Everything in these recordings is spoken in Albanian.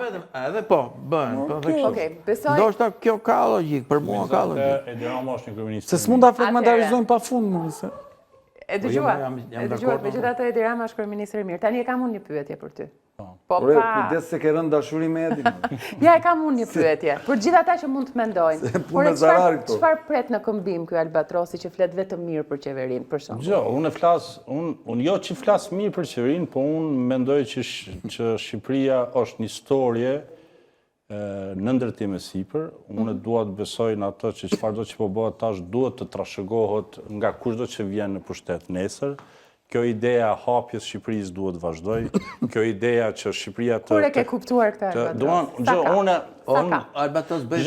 vetëm, edhe po, bën. Okej, besoj. Ndoshta kjo ka logjik, për mua ka logjik. Edi Rama është një kryeminist. Se s'mund ta fragmentarizojmë pafund, më. E dëgjuar, megjithatë Edi Rama është kryeminist i mirë. Tani e kam unë një pyetje për ty. Po Ore, pa. kujdes se ke rënë dashuri me Edin. Ja, e kam unë një pyetje. Për gjithë ata që mund të mendojnë. punë e zarari këto. Çfarë pret në këmbim ky Albatrosi që flet vetëm mirë për qeverinë, për shembull? Jo, unë jo që flas mirë për qeverinë, po unë mendoj që Shqipëria është një historie në ndërtim e sipër. Unë dua të besoj në ato që çfarëdo që po bëhet tash duhet të trashëgohet nga kushdo që vjen në pushtet nesër. Kjo ideja hapjes Shqipërisë duhet vazhdoj. Kjo ideja që Shqipëria të... Kur e ke kuptuar këtë? Unë Albatros bëj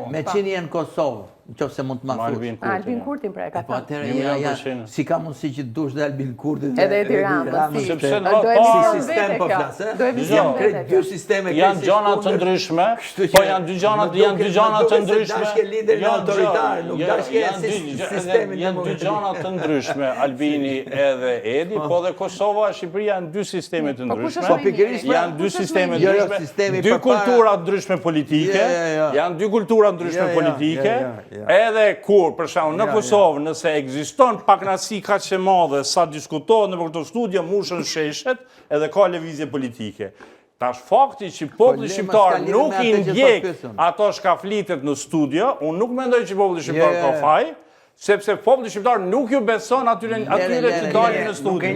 me qenien Kosovë, në qofë se mund të ma thush. Albin Kurtin pra e ka thënë. Si ka mundësi që të dush dhe Albin Kurtin edhe Edi Rama. Si sistem po flasë. Jam kretë dy sisteme. Janë gjana të ndryshme, po janë dy gjana të ndryshme. Dashke lider në autoritar, nuk dashke sistemin. Janë dy gjana të ndryshme, Albini edhe Edi, po dhe Kosova e Shqipëria janë dy sisteme të ndryshme. Janë dy sisteme të ndryshme, dy kultura të ndryshme politike, janë dy kultura të ndryshme politike. Edhe kur, për shembull, në Kosovë, nëse ekziston pakënaqësi kaq e madhe sa diskutohet në këto studio, mushën sheshet edhe ka lëvizje politike. Tash fakti që populli shqiptar nuk i ndjek ato shkaflitet në studio, unë nuk mendoj që populli shqiptar ka faj, sepse populli shqiptar nuk ju beson atyre që dalin në studio.